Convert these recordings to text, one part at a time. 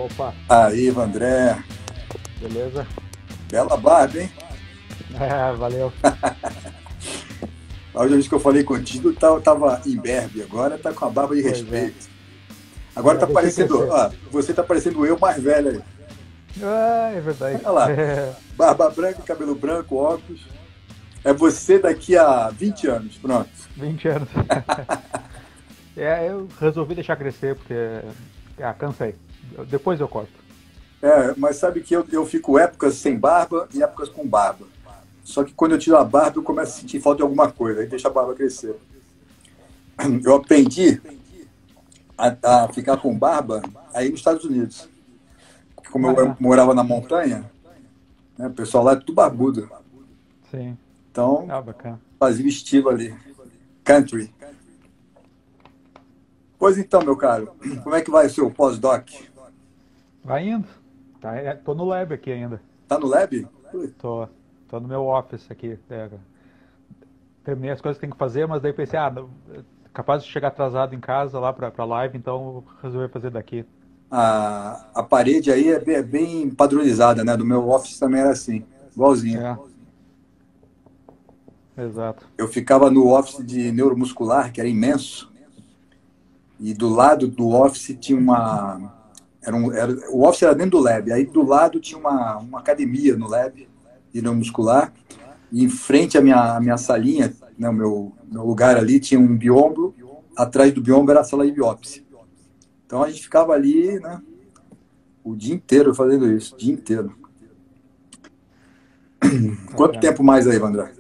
Opa, Aí, André, beleza? bela barba, hein? É, valeu. A última vez que eu falei contigo, tava imberbe, agora tá com a barba de Pois é. respeito. Agora tá Deixei parecendo, crescer. ó, você tá parecendo eu mais velho aí. Ah, é verdade. Olha lá, barba branca, cabelo branco, óculos. É você daqui a 20 anos, pronto. 20 anos. Eu resolvi deixar crescer porque cansei. Depois eu corto. É, mas sabe que eu fico épocas sem barba e épocas com barba. Só que quando eu tiro a barba, eu começo a sentir falta de alguma coisa, aí deixa a barba crescer. Eu aprendi a ficar com barba aí nos Estados Unidos. Porque como eu Ah, morava na montanha, né, o pessoal lá é tudo barbudo. sim. Então, Ah, bacana. fazia o estilo ali. Country. Pois então, meu caro, como é que vai o seu pós-doc? Vai indo. Tá, tô no lab aqui ainda. Tá no lab? Tô, tô no meu office aqui. Terminei as coisas que tem que fazer, mas daí pensei, capaz de chegar atrasado em casa lá pra live, então resolvi fazer daqui. A parede aí é bem padronizada, né? Do meu office também era assim, igualzinho. É, exato. Eu ficava no office de neuromuscular, que era imenso, e do lado do office tinha uma. O office era dentro do lab, aí do lado tinha uma academia no lab de neuromuscular, e em frente à minha salinha, né, o meu lugar ali, tinha um biombo, atrás do biombo era a sala de biópsia. Então a gente ficava ali, né, o dia inteiro fazendo isso, o dia inteiro. Quanto Bacana. tempo mais aí, Vandré?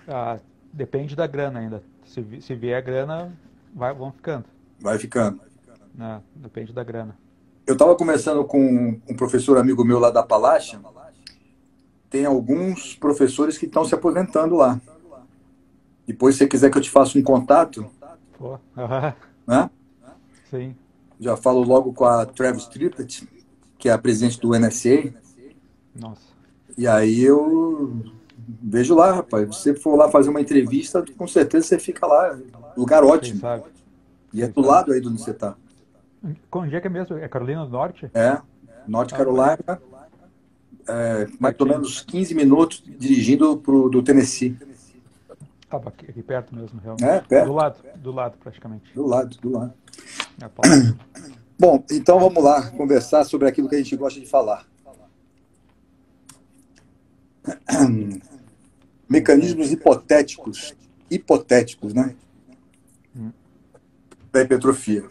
Ah, depende da grana ainda. Se vier grana, vão ficando. Vai ficando. Né? Depende da grana. Eu estava conversando com um professor amigo meu lá da Palácio, tem alguns professores que estão se aposentando lá. Depois, se você quiser que eu te faça um contato, Pô, né? sim. Já falo logo com a Travis Trippett, que é a presidente do NSA, Nossa, e aí eu vejo lá, rapaz. Se você for lá fazer uma entrevista, com certeza você fica lá. Lugar quem ótimo. sabe? E é Quem do sabe? lado aí de onde você está. Onde é que é mesmo? É Carolina do Norte? É, North Ah, Carolina, mais ou pertinho. menos 15 minutos dirigindo do Tennessee. Ah, aqui perto mesmo, É, realmente. perto, Do lado praticamente. do lado, do lado. É a palácio. Bom, então vamos lá conversar sobre aquilo que a gente gosta de falar. Então, Mecanismos hipotéticos, né, hum, da hipertrofia.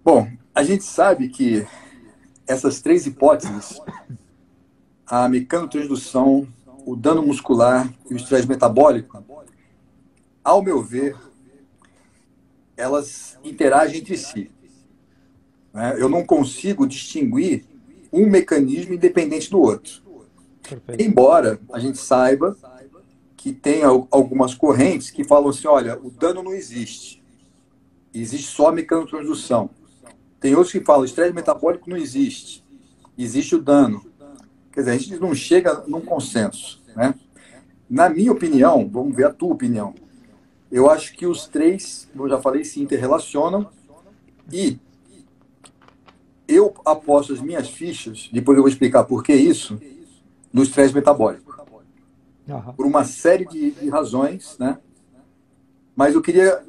Bom, a gente sabe que essas três hipóteses, a mecanotransdução, o dano muscular e o estresse metabólico, ao meu ver, elas interagem entre si, né? Eu não consigo distinguir um mecanismo independente do outro. perfeito. Embora a gente saiba que tem algumas correntes que falam assim, olha, o dano não existe, existe só a mecanotransdução. Tem outros que falam, estresse metabólico não existe, existe o dano. Quer dizer, a gente não chega num consenso, né? Na minha opinião, vamos ver a tua opinião, eu acho que os três, como eu já falei, se interrelacionam e eu aposto as minhas fichas, depois eu vou explicar por que isso, no estresse metabólico. Aham. Por uma série de razões, né? Mas eu queria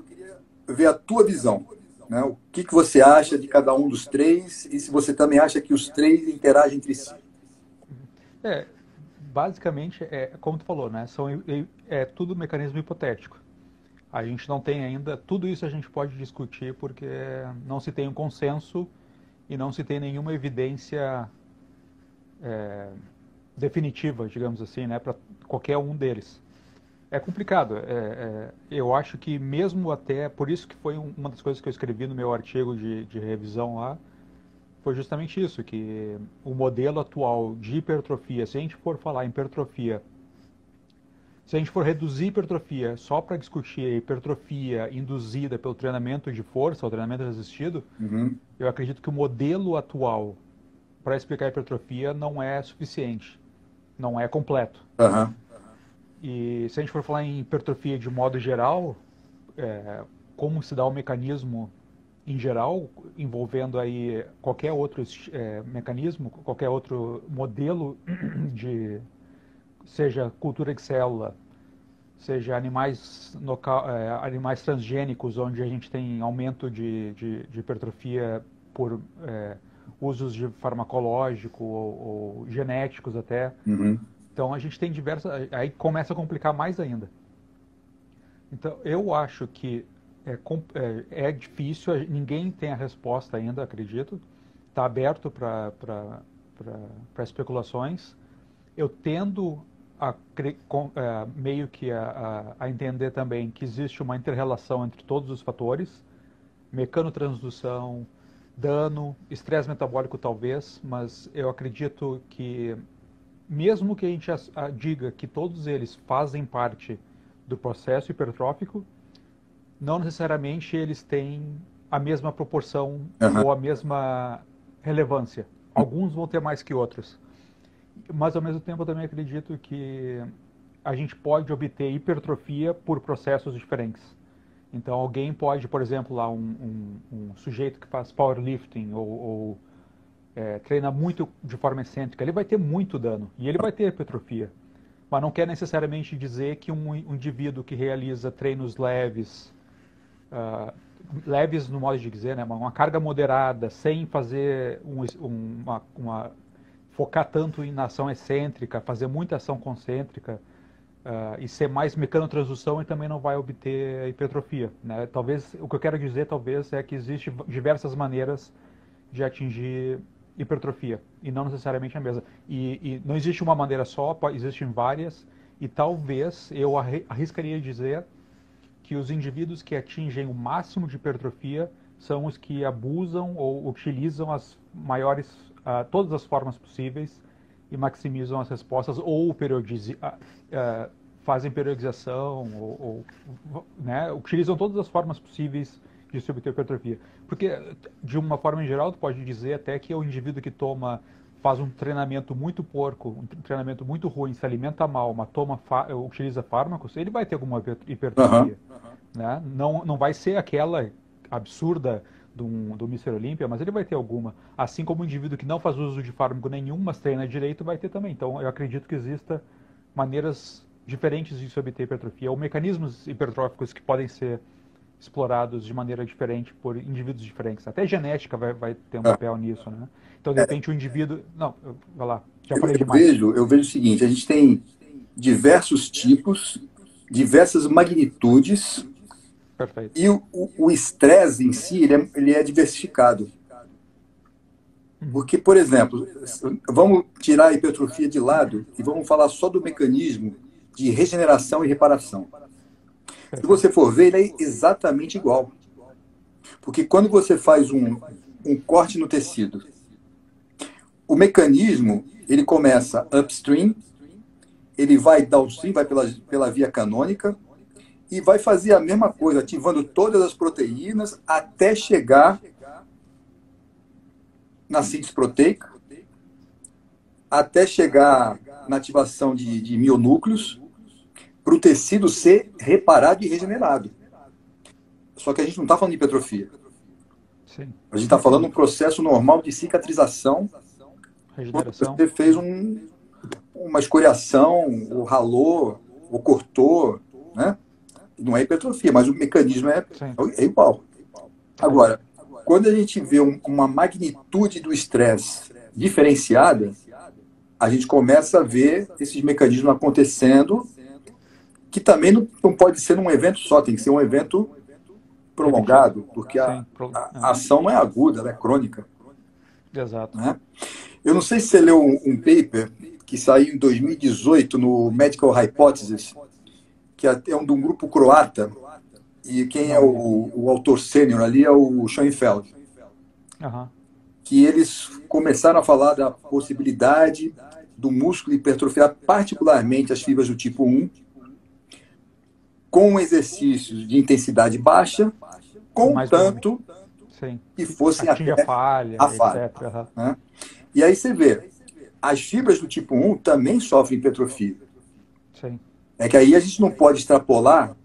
ver a tua visão, né? O que você acha de cada um dos três e se você também acha que os três interagem entre si. É, basicamente, como tu falou, né? É tudo mecanismo hipotético. A gente não tem ainda, tudo isso a gente pode discutir porque não se tem um consenso e não se tem nenhuma evidência definitiva, digamos assim, né, para qualquer um deles. É complicado. Eu acho que mesmo até, por isso que foi uma das coisas que eu escrevi no meu artigo de revisão lá, foi justamente isso, que o modelo atual de hipertrofia, se a gente for falar em hipertrofia, se a gente for reduzir hipertrofia só para discutir a hipertrofia induzida pelo treinamento de força, o treinamento resistido, Uhum. eu acredito que o modelo atual para explicar a hipertrofia não é suficiente, não é completo. Uhum. E se a gente for falar em hipertrofia de modo geral, como se dá o mecanismo em geral, envolvendo aí qualquer outro mecanismo, qualquer outro modelo de, seja cultura de célula, seja animais transgênicos, onde a gente tem aumento de hipertrofia por usos de farmacológico ou genéticos até. Uhum. Então a gente tem diversas... Aí começa a complicar mais ainda. Então eu acho que é difícil, ninguém tem a resposta ainda, acredito. Está aberto para especulações. Eu tendo meio que a entender também que existe uma inter-relação entre todos os fatores, mecanotransdução, dano, estresse metabólico talvez, mas eu acredito que mesmo que a gente diga que todos eles fazem parte do processo hipertrófico, não necessariamente eles têm a mesma proporção Uhum. ou a mesma relevância. Alguns vão ter mais que outros. Mas, ao mesmo tempo, eu também acredito que a gente pode obter hipertrofia por processos diferentes. Então, alguém pode, por exemplo, lá um sujeito que faz powerlifting ou treina muito de forma excêntrica, ele vai ter muito dano e ele vai ter hipertrofia. Mas não quer necessariamente dizer que um indivíduo que realiza treinos leves, leves no modo de dizer, né, uma carga moderada, sem fazer focar tanto em ação excêntrica, fazer muita ação concêntrica e ser mais mecanotransdução, e também não vai obter hipertrofia, né? Talvez, o que eu quero dizer talvez é que existem diversas maneiras de atingir hipertrofia e não necessariamente a mesma. E não existe uma maneira só, existem várias, e talvez eu arriscaria dizer que os indivíduos que atingem o máximo de hipertrofia são os que abusam ou utilizam as maiores, todas as formas possíveis e maximizam as respostas ou fazem periodização né, utilizam todas as formas possíveis de se obter hipertrofia. Porque, de uma forma em geral, tu pode dizer até que o indivíduo que faz um treinamento muito porco, um treinamento muito ruim, se alimenta mal, mas utiliza fármacos, ele vai ter alguma hipertrofia. Né? Não vai ser aquela absurda do Mr. Olympia, mas ele vai ter alguma. Assim como o indivíduo que não faz uso de fármaco nenhum, mas treina direito, vai ter também. Então, eu acredito que exista maneiras diferentes de se obter hipertrofia, ou mecanismos hipertróficos que podem ser explorados de maneira diferente por indivíduos diferentes. Até genética vai ter um papel nisso, né? Então, de repente, o indivíduo... Não, vai lá, já falei demais. Eu vejo o seguinte, a gente tem diversos tipos, diversas magnitudes. Perfeito. E o estresse em si, ele é diversificado. Porque, por exemplo, vamos tirar a hipertrofia de lado e vamos falar só do mecanismo de regeneração e reparação. Se você for ver, ele é exatamente igual. Porque quando você faz um corte no tecido, o mecanismo, ele começa upstream, ele vai downstream, vai pela via canônica, e vai fazer a mesma coisa, ativando todas as proteínas até chegar na síntese proteica, até chegar na ativação de mionúcleos, para o tecido ser reparado e regenerado. Só que a gente não está falando de hipertrofia. Sim. A gente está falando de um processo normal de cicatrização. Regeneração. Você fez uma escoriação, ou ralou, ou cortou, né? Não é hipertrofia, mas o mecanismo é igual. Agora, quando a gente vê uma magnitude do estresse diferenciada, a gente começa a ver esses mecanismos acontecendo, que também não pode ser num evento só, tem que ser um evento prolongado, porque a ação não é aguda, ela é crônica. Exato. Né? Eu não sei se você leu um paper que saiu em 2018 no Medical Hypothesis, que é de um grupo croata, e quem é o autor sênior ali é o Schoenfeld. Que eles começaram a falar da possibilidade do músculo hipertrofiar, particularmente as fibras do tipo 1, com exercícios de intensidade baixa, contanto que fossem até a falha. Etc. Né? E aí você vê, as fibras do tipo 1 também sofrem hipertrofia. Sim. É que aí a gente não pode extrapolar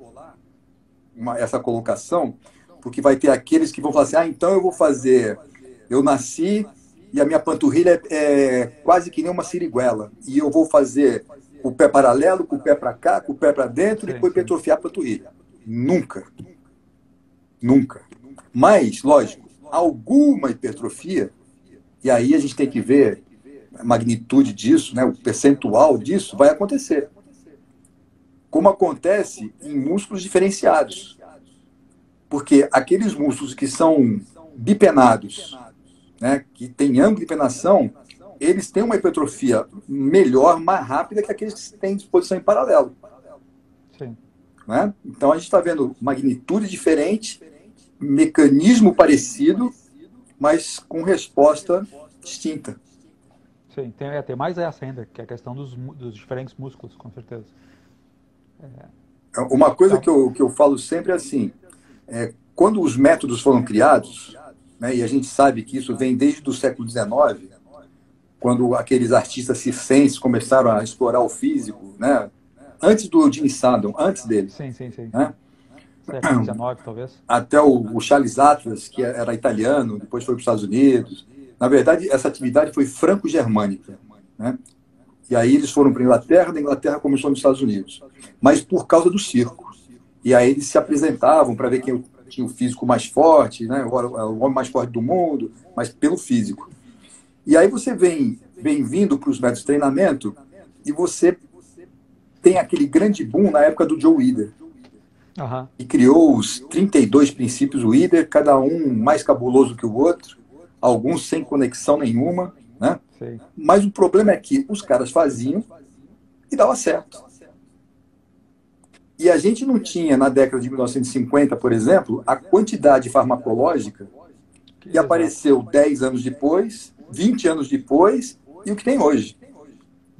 essa colocação, Porque vai ter aqueles que vão falar assim, então eu vou fazer, eu nasci e a minha panturrilha é quase que nem uma siriguela. E eu vou fazer o pé paralelo, com o pé para cá, com o pé para dentro, e Sim, depois sim. hipertrofiar a panturrilha. Nunca. Nunca. Mas, lógico, alguma hipertrofia, e aí a gente tem que ver a magnitude disso, né, o percentual disso, vai acontecer. Como acontece em músculos diferenciados. Porque aqueles músculos que são bipenados, né, que têm ângulo de penação, eles têm uma hipertrofia melhor, mais rápida que aqueles que têm disposição em paralelo. Sim. Né? Então a gente está vendo magnitude diferente, mecanismo parecido, mas com resposta distinta. Sim, tem mais essa ainda, que é a questão dos diferentes músculos, com certeza. Uma coisa Então, que eu falo sempre é assim, quando os métodos foram criados, né, e a gente sabe que isso vem desde o século XIX, quando aqueles artistas circenses começaram a explorar o físico, né, antes do Gene Sandon, antes dele, sim, sim, sim. né, Século XIX, talvez. até o Charles Atlas, que era italiano, depois foi para os Estados Unidos. Na verdade, essa atividade foi franco-germânica, né? E aí eles foram para a Inglaterra, da Inglaterra começou nos Estados Unidos. Mas por causa do circo. E aí eles se apresentavam para ver quem tinha o físico mais forte, né? O homem mais forte do mundo, mas pelo físico. E aí você vem vindo para os métodos de treinamento e você tem aquele grande boom na época do Joe Weider, Aham. e criou os 32 princípios Weider, cada um mais cabuloso que o outro, alguns sem conexão nenhuma, né? Sei. Mas o problema é que os caras faziam e dava certo. E a gente não tinha, na década de 1950, por exemplo, a quantidade farmacológica que Exato. apareceu 10 anos depois, 20 anos depois, e o que tem hoje.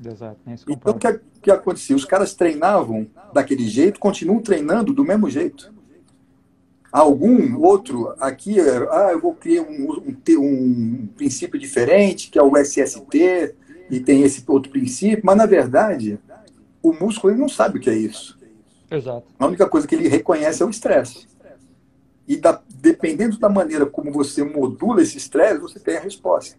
Exato, nem se Então, compara. o que acontecia? Os caras treinavam daquele jeito, continuam treinando do mesmo jeito. Algum outro aqui, eu vou criar um princípio diferente, que é o SST, e tem esse outro princípio, mas, na verdade, o músculo ele não sabe o que é isso. Exato. A única coisa que ele reconhece é o estresse. E dependendo da maneira como você modula esse estresse, você tem a resposta.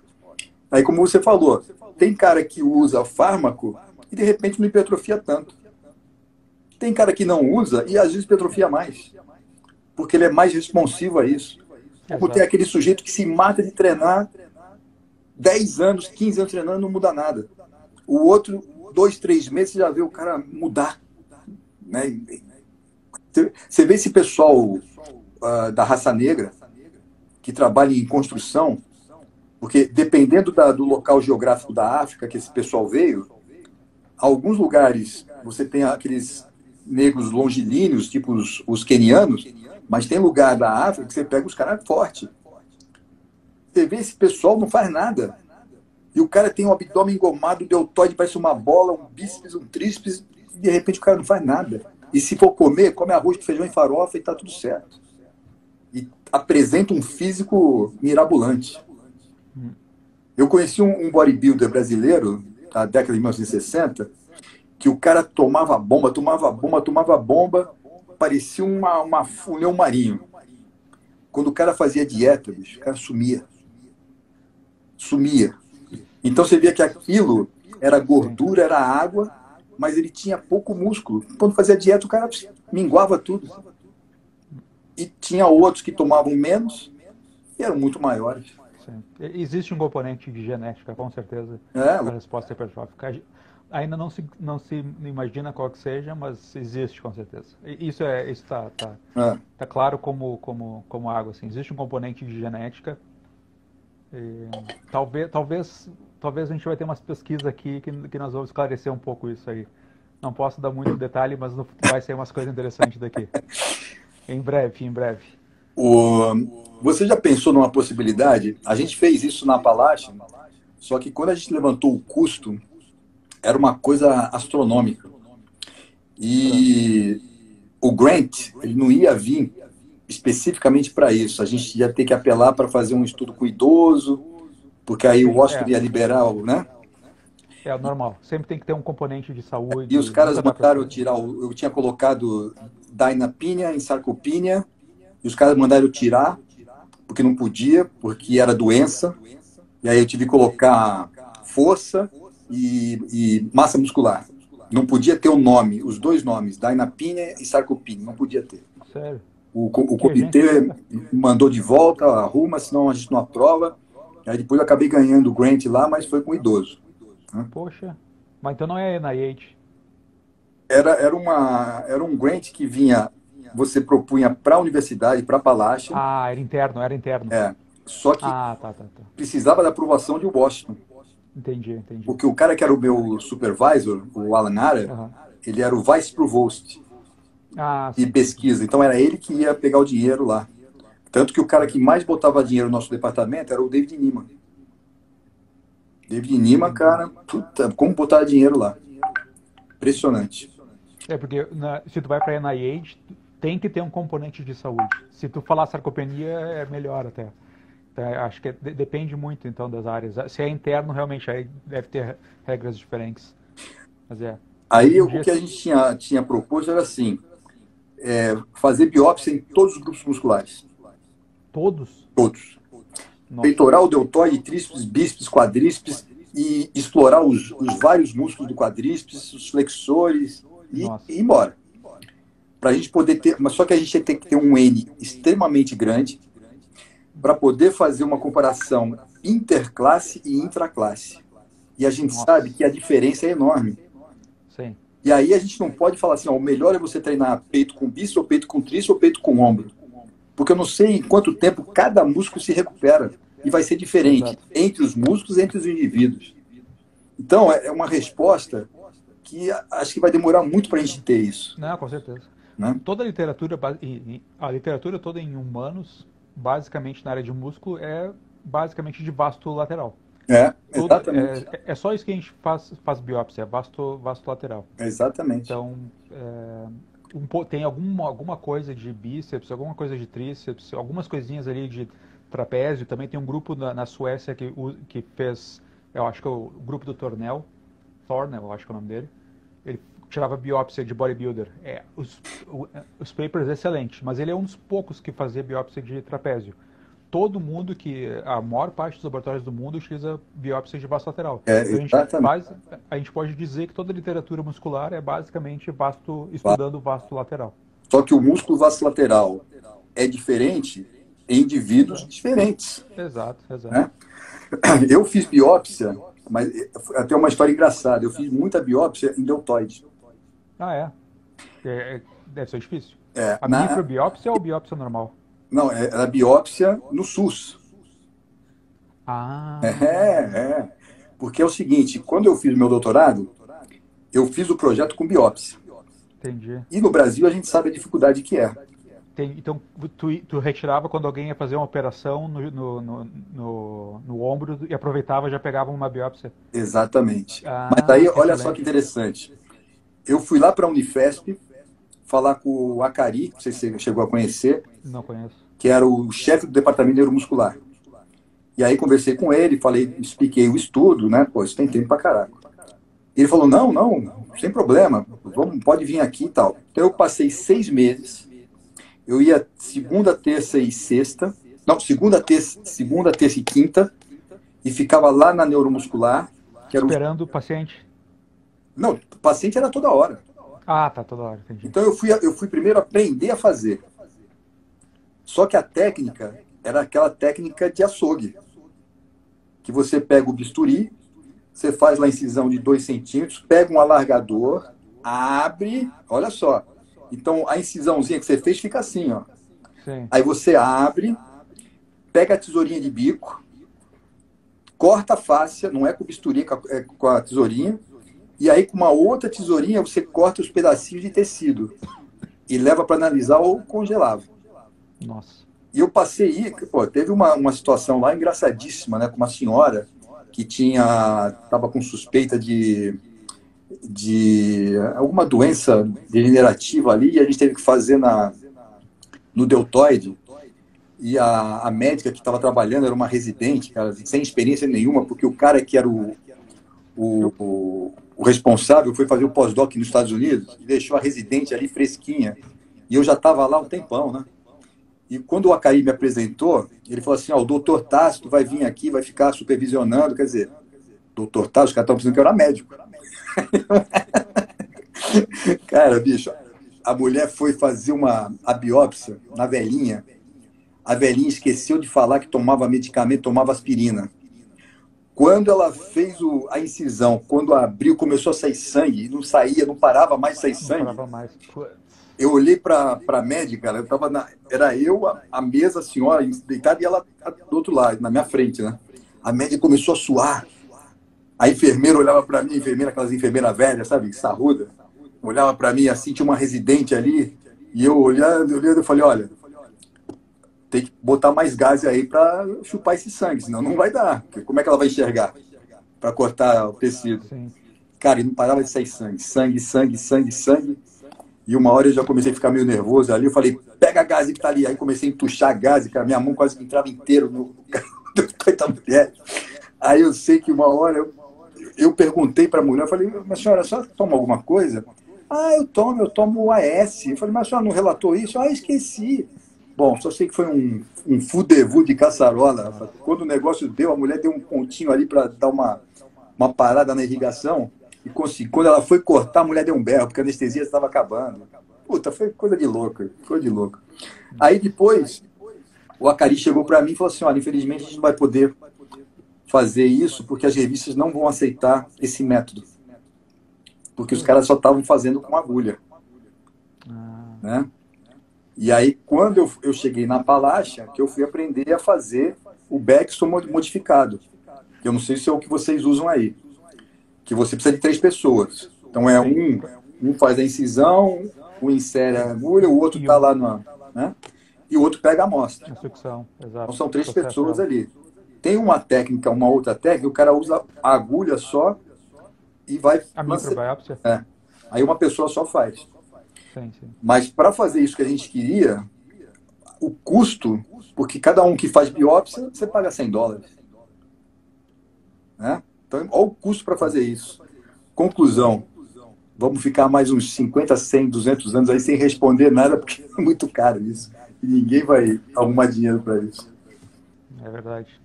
Aí, como você falou, tem cara que usa fármaco e de repente não hipertrofia tanto. Tem cara que não usa e às vezes hipertrofia mais, porque ele é mais responsivo a isso. Como tem Exato. aquele sujeito que se mata de treinar 10 anos, 15 anos treinando, não muda nada. O outro, 2, 3 meses, você já vê o cara mudar. Né? Você vê esse pessoal da raça negra que trabalha em construção, porque dependendo do local geográfico da África que esse pessoal veio, alguns lugares você tem aqueles negros longilíneos, tipo os quenianos, mas tem lugar da África que você pega os caras fortes. Você vê esse pessoal não faz nada. E o cara tem um abdômen engomado, um deltoide parece uma bola, um bíceps, um tríceps, e de repente o cara não faz nada. E se for comer, come arroz com feijão e farofa e tá tudo certo. E apresenta um físico mirabolante. Eu conheci um bodybuilder brasileiro, da década de 1960, que o cara tomava bomba, parecia um leão marinho. Quando o cara fazia dieta, bicho, o cara sumia. Sumia. Então você via que aquilo era gordura, era água, mas ele tinha pouco músculo. Quando fazia dieta, o cara minguava tudo. E tinha outros que tomavam menos e eram muito maiores. Sim. Existe um componente de genética, com certeza, É, para a resposta hipertrófica. Ainda não se imagina qual que seja, mas existe, com certeza. Isso tá claro como água. Assim. Existe um componente de genética. E talvez a gente vai ter umas pesquisas aqui que nós vamos esclarecer um pouco isso aí. Não posso dar muito detalhe, mas vai ser umas coisas interessantes daqui. Em breve, em breve. Você já pensou numa possibilidade? A gente fez isso na Appalachian, só que quando a gente levantou o custo, era uma coisa astronômica. E o grant, ele não ia vir especificamente para isso. A gente ia ter que apelar para fazer um estudo com idoso, porque aí o hospital ia liberar, né? É normal. Sempre tem que ter um componente de saúde. E os caras nunca dá pra mandaram ser. tirar. Eu tinha colocado Dynapenia em sarcopenia e os caras mandaram eu tirar, porque não podia, porque era doença. E aí eu tive que colocar força e massa muscular. Não podia ter o nome, os dois nomes, Dynapine e Sarcopine, não podia ter. Sério? O Que comitê gente... mandou de volta, arruma, senão a gente não aprova. Aí depois eu acabei ganhando o grant lá, mas foi com o idoso. Né? Poxa, mas então não é NIH. Era um grant que vinha, você propunha para a universidade, para a Appalachian, Ah, era interno. só que Ah, tá. precisava da aprovação de Washington. Entendi. Porque o cara que era o meu supervisor, o Alan Ara, Aham. ele era o vice provost Ah, de sim. pesquisa. Então era ele que ia pegar o dinheiro lá. Tanto que o cara que mais botava dinheiro no nosso departamento era o David Nieman. David Nieman, cara, puta, como botar dinheiro lá. Impressionante. É porque se tu vai para NIH, tem que ter um componente de saúde. Se tu falar sarcopenia, é melhor até. Então, acho que depende muito então das áreas. Se é interno, realmente aí deve ter regras diferentes. Mas Aí um o dia que a gente tinha proposto era assim, fazer biópsia em todos os grupos musculares. todos. Todos. Nossa. Peitoral, deltoide, tríceps, bíceps, quadríceps, e explorar os vários músculos do quadríceps, os flexores, e ir embora. Para a gente poder ter, mas só que a gente tem que ter um N extremamente grande para poder fazer uma comparação interclasse e intraclasse. E a gente sabe que a diferença é enorme. Sim. E aí a gente não pode falar assim, ó, o melhor é você treinar peito com bíceps, ou peito com tríceps, ou peito com ombro. Porque eu não sei em quanto tempo cada músculo se recupera. E vai ser diferente entre os músculos, entre os indivíduos. Então, é uma resposta que acho que vai demorar muito para a gente ter isso. Não, com certeza. Né? Toda a literatura, a literatura toda em humanos, basicamente na área de músculo, é basicamente de vasto lateral. Exatamente. É só isso que a gente faz biópsia, é vasto lateral. Exatamente. Então, tem alguma coisa de bíceps, alguma coisa de tríceps, algumas coisinhas ali de trapézio. Também tem um grupo na Suécia que fez, eu acho que é o grupo do Thornell, eu acho que é o nome dele. Ele tirava biópsia de bodybuilder. Os papers excelentes, mas ele é um dos poucos que fazia biópsia de trapézio. Todo mundo a maior parte dos laboratórios do mundo utiliza biópsia de vasto lateral. Então a gente pode dizer que toda a literatura muscular é basicamente estudando o vasto lateral. Só que o músculo vasto lateral é diferente em indivíduos diferentes. Exato. Né? Eu fiz biópsia, mas até uma história engraçada. Eu fiz muita biópsia em deltoide. Ah, deve ser difícil. A microbiópsia ou biópsia normal? Não, era biópsia no SUS. Ah. Porque é o seguinte, quando eu fiz meu doutorado, eu fiz o projeto com biópsia. Entendi. E no Brasil a gente sabe a dificuldade que é. Então, tu retirava quando alguém ia fazer uma operação no ombro e aproveitava e já pegava uma biópsia? Exatamente. Mas aí, olha excelente. só que interessante. Eu fui lá para a Unifesp falar com o Acari, não sei se você chegou a conhecer. Não conheço. Que era o chefe do departamento neuromuscular. E aí conversei com ele, expliquei o estudo, né? Pô, isso tem tempo pra caraca. Ele falou, não, sem problema, pode vir aqui e tal. Então eu passei 6 meses, eu ia segunda, terça e sexta, não, segunda, terça e quinta, e ficava lá na neuromuscular. Que era esperando o paciente? Não, o paciente era toda hora. Ah, tá, toda hora, entendi. Então eu fui primeiro aprender a fazer. Só que a técnica era aquela técnica de açougue. Que você pega o bisturi, você faz lá a incisão de 2 centímetros, pega um alargador, abre, olha só. Então a incisãozinha que você fez fica assim, ó. Sim. Aí você abre, pega a tesourinha de bico, corta a fáscia, não é com o bisturi, é com a tesourinha, e aí com uma outra tesourinha você corta os pedacinhos de tecido e leva para analisar ou congelava. Nossa. E eu passei, teve uma situação lá engraçadíssima, né, com uma senhora que estava com suspeita de alguma doença degenerativa ali, e a gente teve que fazer no deltoide, e a médica que estava trabalhando era uma residente, cara, sem experiência nenhuma, porque o cara que era o responsável foi fazer o pós-doc nos Estados Unidos e deixou a residente ali fresquinha. E eu já estava lá um tempão, né? E quando o Acari me apresentou, ele falou assim, ó, o doutor Tácito vai vir aqui, vai ficar supervisionando, quer dizer, doutor Tácito, os caras estão pensando que eu era médico. Cara, bicho, a mulher foi fazer a biópsia na velhinha, a velhinha esqueceu de falar que tomava medicamento, tomava aspirina. Quando ela fez a incisão, quando abriu, começou a sair sangue, não saía, não parava mais de sair sangue. Não parava mais. Eu olhei para a médica, eu tava era eu, a mesa, a senhora deitada e ela do outro lado, na minha frente, né? A médica começou a suar. A enfermeira olhava para mim, enfermeira, aquelas enfermeiras velhas, sabe, sarruda, olhava para mim assim, tinha uma residente ali, e eu olhando, eu falei, olha, tem que botar mais gás aí para chupar esse sangue, senão não vai dar. Como é que ela vai enxergar para cortar o tecido? Sim. Cara, e não parava de sair sangue, sangue, sangue, sangue, sangue. E uma hora eu já comecei a ficar meio nervoso ali. Eu falei, pega a gás que tá ali. Aí comecei a entuchar gás, cara. Minha mão quase que entrava inteiro no da mulher. Aí eu sei que uma hora eu perguntei para a mulher, eu falei, mas senhora, a senhora toma alguma coisa? Ah, eu tomo AS. Eu falei, mas a senhora não relatou isso? Ah, esqueci. Bom, só sei que foi um fudevu de caçarola. Rapaz. Quando o negócio deu, a mulher deu um pontinho ali para dar uma parada na irrigação. E quando ela foi cortar, a mulher deu um berro, porque a anestesia estava acabando. Puta, foi coisa de louco. Coisa de louco. Aí depois, o Acari chegou para mim e falou assim, olha, infelizmente a gente não vai poder fazer isso, porque as revistas não vão aceitar esse método. Porque os caras só estavam fazendo com agulha. Né? E aí, quando eu cheguei na Palacha, que eu fui aprender a fazer o Baxter modificado. Eu não sei se é o que vocês usam aí. Que você precisa de 3 pessoas. Então é um faz a incisão, um insere a agulha, o outro está lá né? E o outro pega a amostra. A sucção, exato. Então são 3 pessoas ali. Tem uma técnica, uma outra técnica, o cara usa a agulha só e vai... A microbiópsia? Aí uma pessoa só faz. Sim. Mas para fazer isso que a gente queria, o custo, porque cada um que faz biópsia, você paga $100. Né? Então, olha o custo para fazer isso. Conclusão, vamos ficar mais uns 50, 100, 200 anos aí sem responder nada, porque é muito caro isso. E ninguém vai arrumar dinheiro para isso. É verdade.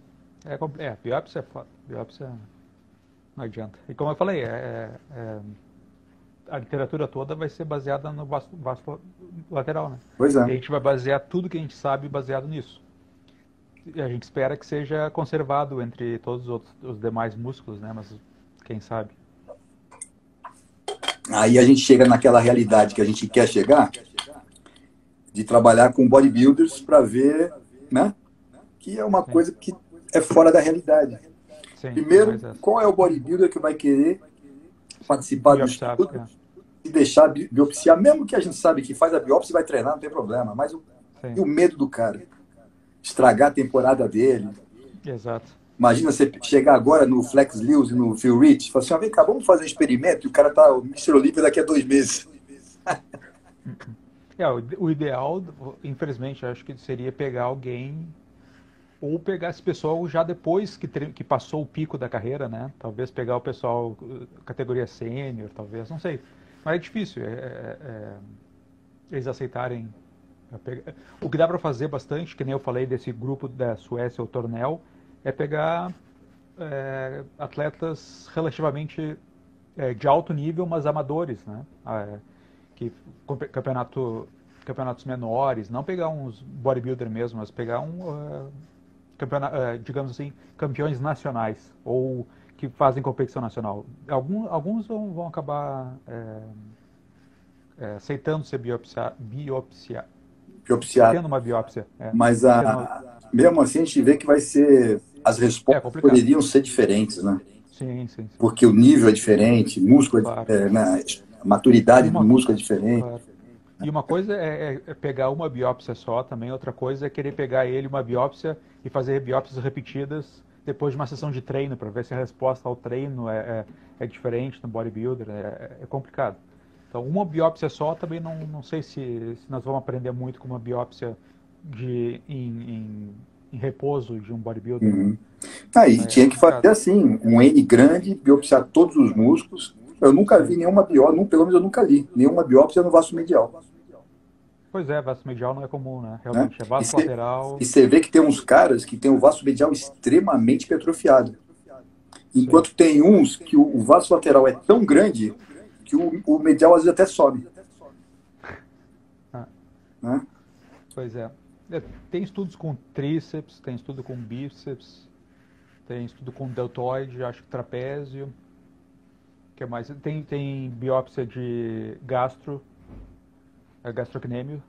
Biópsia é foda. Biópsia não adianta. E como eu falei, a literatura toda vai ser baseada no vaso lateral, né? Pois é. E a gente vai basear tudo que a gente sabe baseado nisso. E a gente espera que seja conservado entre todos os demais músculos, né? Mas quem sabe. Aí a gente chega naquela realidade que a gente quer chegar, de trabalhar com bodybuilders para ver, né? Que é uma coisa que é fora da realidade. Sim, primeiro, qual é o bodybuilder que vai querer participar do estudo e deixar biopsiar? Mesmo que a gente sabe que faz a biópsia e vai treinar, não tem problema. Mas e o medo do cara? Estragar a temporada dele. Exato. Imagina você chegar agora no Flex Lewis e no Phil Rich e falar assim, vem cá, vamos fazer um experimento e o cara tá o Mr. Olímpia daqui a 2 meses. O ideal, infelizmente, eu acho que seria pegar alguém ou pegar esse pessoal já depois que passou o pico da carreira, né? Talvez pegar o pessoal categoria sênior, talvez, não sei. Mas é difícil eles aceitarem. O que dá para fazer bastante, que nem eu falei desse grupo da Suécia, o Tornel, é pegar atletas relativamente de alto nível, mas amadores, né? Campeonatos menores, não pegar uns bodybuilder mesmo, mas pegar digamos assim, campeões nacionais ou que fazem competição nacional. Alguns vão acabar aceitando ser tendo uma biópsia. Mas mesmo assim a gente vê que vai ser... As respostas poderiam ser diferentes, né? Sim. Porque o nível é diferente, músculo a maturidade do músculo é diferente. Claro. E uma coisa é pegar uma biópsia só também, outra coisa é querer pegar uma biópsia e fazer biópsias repetidas depois de uma sessão de treino, para ver se a resposta ao treino é diferente no bodybuilder, é complicado. Então, uma biópsia só também não sei se nós vamos aprender muito com uma biópsia em repouso de um bodybuilder. Uhum. Aí tinha que fazer assim, um N grande, biopsiar todos os músculos. Eu nunca vi nenhuma biópsia, pelo menos eu nunca li, nenhuma biópsia no vaso medial. Pois é, vaso medial não é comum, né? Né? Realmente, é vaso lateral. E você vê que tem uns caras que têm o vaso medial extremamente hipertrofiado. Sim. Enquanto tem uns que o vaso lateral é tão grande que o medial às vezes até sobe. Ah, Né? pois é. Tem estudos com tríceps, tem estudo com bíceps, tem estudo com deltoide, acho que trapézio. O que mais? Tem biópsia de gastrocnêmio.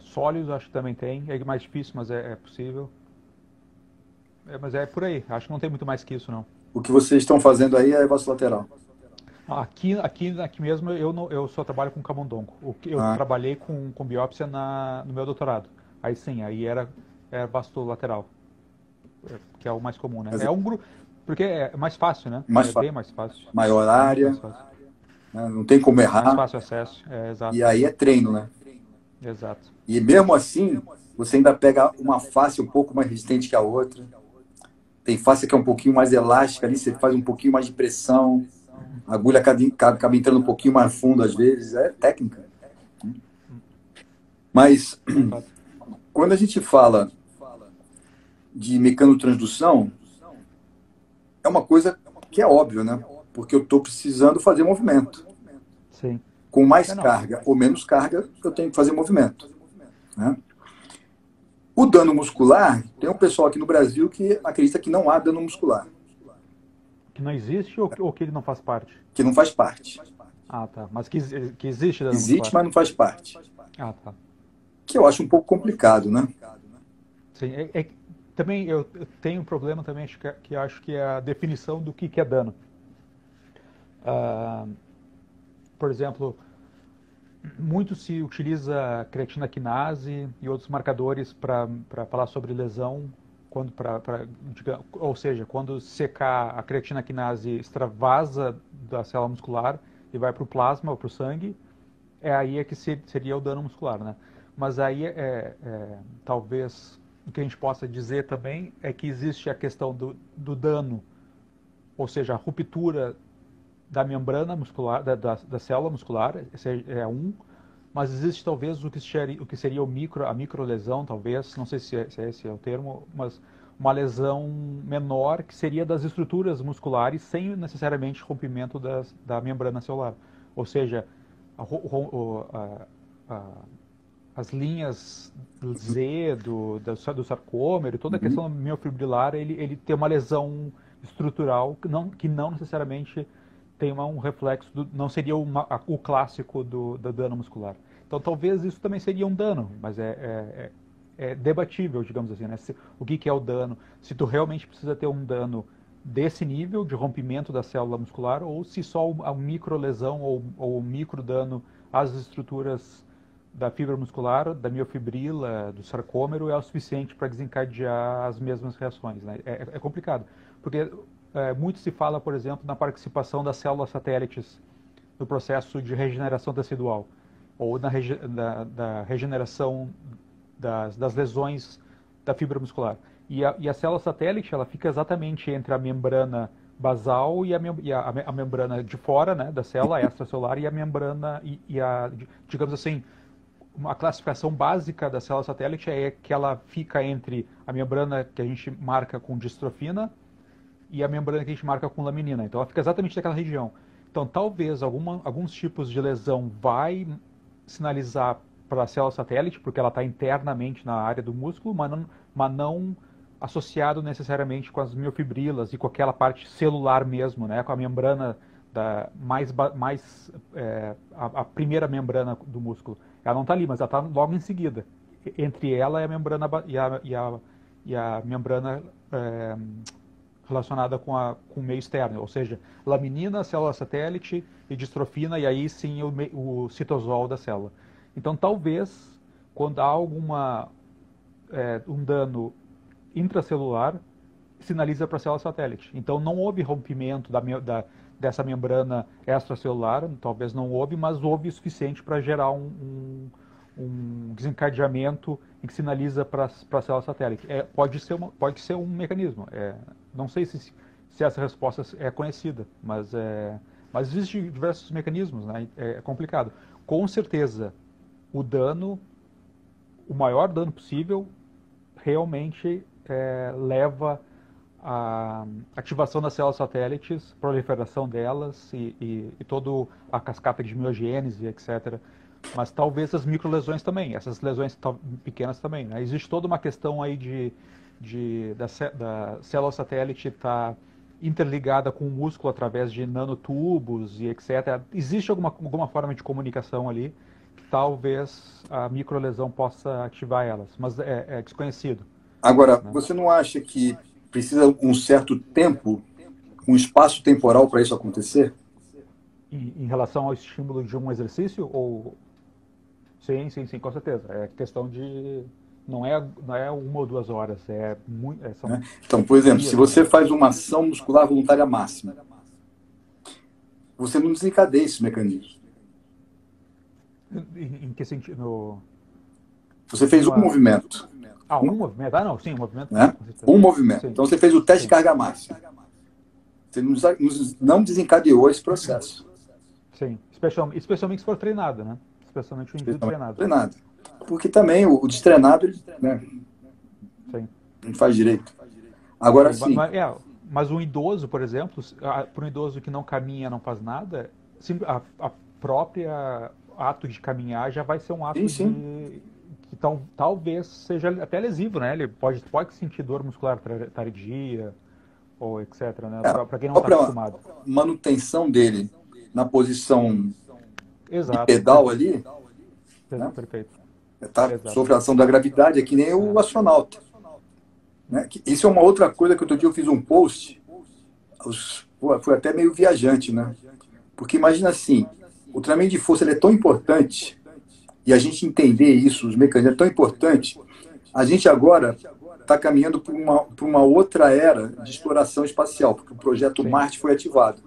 Sólidos acho que também tem. É mais difícil, mas é possível. Mas é por aí. Acho que não tem muito mais que isso, não. O que vocês estão fazendo aí é vaso lateral. Aqui mesmo eu só trabalho com camundongo. Eu Ah, trabalhei com biópsia no meu doutorado. Aí sim, aí era vasto lateral, que é o mais comum, né? mas É um grupo, porque é mais fácil, né? mais É bem mais fácil. maior É muito área, mais fácil. né? Não tem como Mais errar. fácil acesso, E exato. aí é treino, né? Exato. E mesmo assim, você ainda pega uma face um pouco mais resistente que a outra. Tem face que é um pouquinho mais elástica ali, você faz um pouquinho mais de pressão. A agulha acaba entrando um pouquinho mais fundo às vezes. É técnica. Mas De fato. quando a gente fala de mecanotransdução, é uma coisa que é óbvio, né? Porque eu estou precisando fazer movimento. Sim. Com mais Não. carga ou menos carga, eu tenho que fazer movimento. Né? O dano muscular, tem um pessoal aqui no Brasil que acredita que não há dano muscular, Que não existe ou que ele não faz parte? que não faz parte. Ah, tá. Mas que existe dano Existe, muscular. mas não faz parte. Ah, tá. Que eu acho um pouco complicado, né? Sim. Também eu tenho um problema também, que acho que é a definição do que é dano. Ah, por exemplo, muito se utiliza creatina quinase e outros marcadores para falar sobre lesão, ou seja, quando secar a creatina quinase extravasa da célula muscular e vai para o plasma ou para o sangue, é aí que seria o dano muscular, né? Mas aí talvez o que a gente possa dizer também é que existe a questão do dano, ou seja, a ruptura da membrana muscular, da célula muscular, esse é um, mas existe talvez o que seria a microlesão, talvez, não sei se esse é o termo, mas uma lesão menor que seria das estruturas musculares sem necessariamente rompimento da membrana celular. Ou seja, a, a, as linhas Z do sarcômero, toda a Uhum. questão miofibrilar, ele tem uma lesão estrutural que não necessariamente tem um reflexo, não seria o clássico do dano muscular. Então talvez isso também seria um dano, mas é debatível, digamos assim, né? O que é o dano? Se tu realmente precisa ter um dano desse nível de rompimento da célula muscular ou se só a microlesão ou o micro dano às estruturas da fibra muscular, da miofibrila, do sarcômero é o suficiente para desencadear as mesmas reações, né? É complicado, porque muito se fala, por exemplo, na participação das células satélites no processo de regeneração tecidual ou da regeneração das lesões da fibra muscular. E a célula satélite ela fica exatamente entre a membrana basal e a membrana de fora, né, da célula extracelular e a membrana digamos assim, uma classificação básica da célula satélite é que ela fica entre a membrana que a gente marca com distrofina e a membrana que a gente marca com laminina. Então ela fica exatamente naquela região. Então talvez alguns tipos de lesão vai sinalizar para a célula satélite, porque ela está internamente na área do músculo, mas não associado necessariamente com as miofibrilas e com aquela parte celular mesmo, né? Com a membrana a primeira membrana do músculo. Ela não está ali, mas ela está logo em seguida. Entre ela e a membrana e a membrana relacionada com o meio externo, ou seja, laminina, célula satélite e distrofina, e aí sim o citosol da célula. Então, talvez, quando há um dano intracelular, sinaliza para a célula satélite. Então, não houve rompimento dessa membrana extracelular, talvez não houve, mas houve o suficiente para gerar um desencadeamento em que sinaliza para a célula satélite. Pode ser um mecanismo. Não sei se essa resposta é conhecida, mas existem diversos mecanismos, né? É complicado. Com certeza, o dano, o maior dano possível, realmente leva à ativação das células satélites, proliferação delas e toda a cascata de miogênese, etc. Mas talvez as microlesões também, essas lesões pequenas também, né? Existe toda uma questão aí da célula satélite estar interligada com o músculo através de nanotubos e etc. Existe alguma forma de comunicação ali que talvez a microlesão possa ativar elas, mas é desconhecido. Agora, Né? você não acha que precisa um certo tempo, um espaço temporal para isso acontecer? Em relação ao estímulo de um exercício? Ou... Sim, com certeza. É questão de... Não é 1 ou 2 horas, são Né? Então, por exemplo, se dias, você né? faz uma ação muscular voluntária máxima, você não desencadeia esse mecanismo. Em que sentido? Você fez um movimento. Um movimento? Não, sim, um movimento sim, Né? com certeza. Um movimento. Sim, Então, você fez o teste de sim, carga máxima. Você não desencadeou esse processo. sim. Especialmente se for treinado, né? Especialmente o indivíduo treinado. Treinado. Porque também o destreinado, ele, né, Sim. não faz direito. Agora sim. Mas um idoso, por exemplo, para um idoso que não caminha, não faz nada, a própria ato de caminhar já vai ser um ato que talvez seja até lesivo, né? Ele pode sentir dor muscular tardia, ou etc, né? Para quem não está acostumado. Manutenção dele na posição de Exato, pedal perfeito. ali, né? Perfeito. Sofre a ação da gravidade, é que nem o astronauta. Né? Isso é uma outra coisa que outro dia eu fiz um post, foi até meio viajante, né? Porque imagina assim, o treinamento de força ele é tão importante, e a gente entender isso, os mecanismos, é tão importante, a gente agora está caminhando para uma outra era de exploração espacial, porque o projeto Marte foi ativado.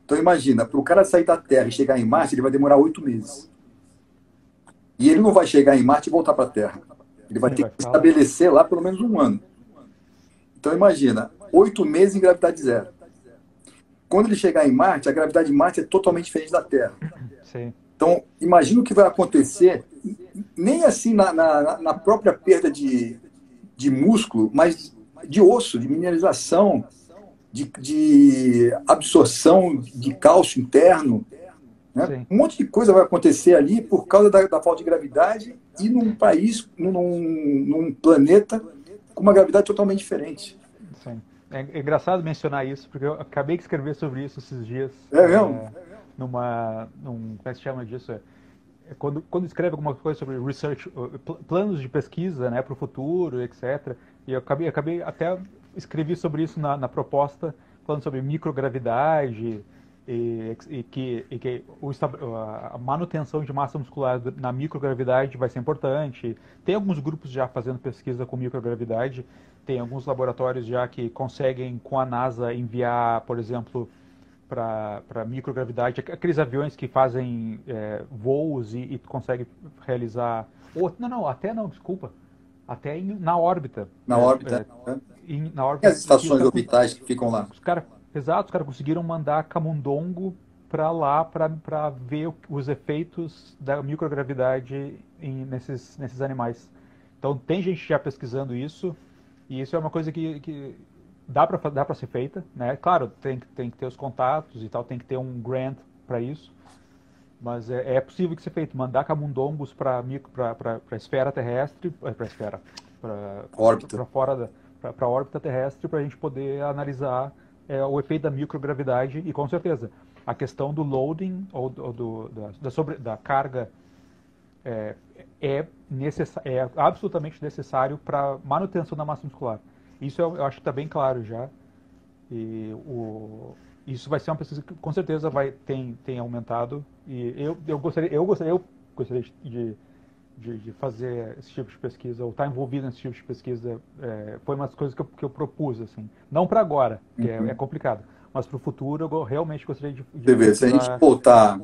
Então imagina, para o cara sair da Terra e chegar em Marte, ele vai demorar 8 meses. E ele não vai chegar em Marte e voltar para a Terra. Ele vai ter que estabelecer lá pelo menos 1 ano. Então imagina, 8 meses em gravidade zero. Quando ele chegar em Marte, a gravidade de Marte é totalmente diferente da Terra. Sim. Então, imagina o que vai acontecer, nem assim na própria perda de músculo, mas de osso, de mineralização, de absorção de cálcio interno. Né? Um monte de coisa vai acontecer ali por causa da falta de gravidade e num país, num planeta com uma gravidade totalmente diferente. Sim. É engraçado mencionar isso, porque eu acabei de escrever sobre isso esses dias. É mesmo? Como é que se chama disso? Quando escreve alguma coisa sobre research, planos de pesquisa, né, para o futuro, etc. E eu acabei até escrevi sobre isso na proposta, falando sobre microgravidade e que a manutenção de massa muscular na microgravidade vai ser importante. Tem alguns grupos já fazendo pesquisa com microgravidade, tem alguns laboratórios já que conseguem com a NASA enviar, por exemplo, para microgravidade, aqueles aviões que fazem voos e conseguem realizar... desculpa. Até na órbita. Na órbita. Na órbita. As estações orbitais que ficam lá. Os caras conseguiram mandar camundongo para lá para ver os efeitos da microgravidade nesses animais. Então tem gente já pesquisando isso, e isso é uma coisa que dá para ser feita, né? Claro, tem que ter os contatos e tal, tem que ter um grant para isso, mas é possível que seja feito. Mandar camundongos para a esfera terrestre, para a órbita terrestre, para a gente poder analisar o efeito da microgravidade e, com certeza, a questão do loading ou da carga é absolutamente necessário para manutenção da massa muscular. Isso eu acho que está bem claro já. E isso vai ser uma pesquisa que com certeza tem aumentado. E eu gostaria de fazer esse tipo de pesquisa, ou estar envolvido nesse tipo de pesquisa. Foi uma das coisas que eu propus, assim. Não para agora, que é complicado, mas para o futuro eu realmente gostaria de ver, se a gente voltar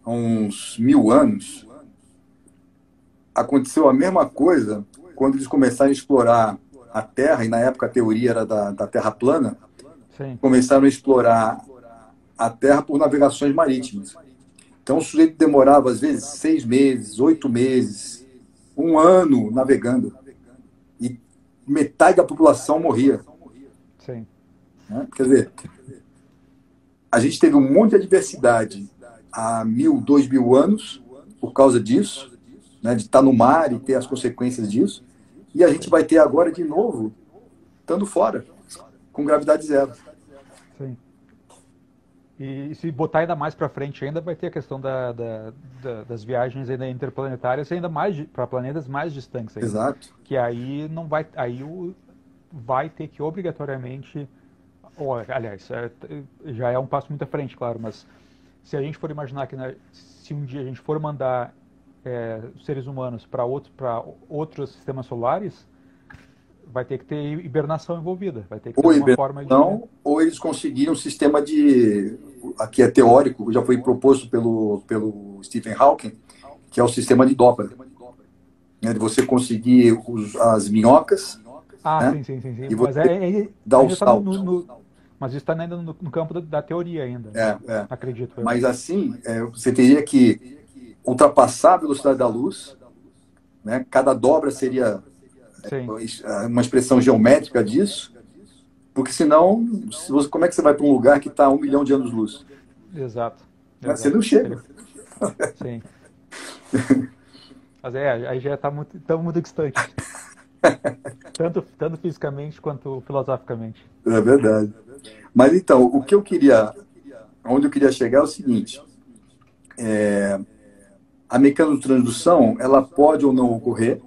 a uns 1000 anos, aconteceu a mesma coisa quando eles começaram a explorar a Terra, e na época a teoria era da Terra plana. Sim. Começaram a explorar a Terra por navegações marítimas. Então, o sujeito demorava, às vezes, 6 meses, 8 meses, 1 ano navegando. E metade da população morria. Sim. Né? Quer dizer, a gente teve um monte de adversidade há 1.000, 2.000 anos por causa disso, né? De estar no mar e ter as consequências disso. E a gente vai ter agora, de novo, estando fora, com gravidade zero. Sim. E se botar ainda mais para frente, ainda vai ter a questão das viagens ainda interplanetárias, ainda mais para planetas mais distantes ainda. Exato. Que aí não vai, vai ter que obrigatoriamente, ou, aliás, já é um passo muito à frente, claro, mas se a gente for imaginar que se um dia a gente for mandar seres humanos para outros sistemas solares, vai ter que ter hibernação envolvida, vai ter que ter Ou uma forma de... ou eles conseguiram um sistema de... Aqui é teórico, já foi proposto pelo Stephen Hawking, que é o sistema de Doppler. Né, de você conseguir as minhocas, né, sim. e Mas você dá o salto. Mas isso está ainda no campo da teoria ainda, acredito eu. Mas assim, você teria que ultrapassar a velocidade da luz, né, cada dobra seria uma expressão geométrica disso, porque senão, como é que você vai para um lugar que está a 1 milhão de anos-luz? Exato. Você não chega. Sim. Mas aí já está muito distante. tanto fisicamente quanto filosoficamente. É verdade. Mas então, onde eu queria chegar é o seguinte: a mecanotransdução, ela pode ou não ocorrer,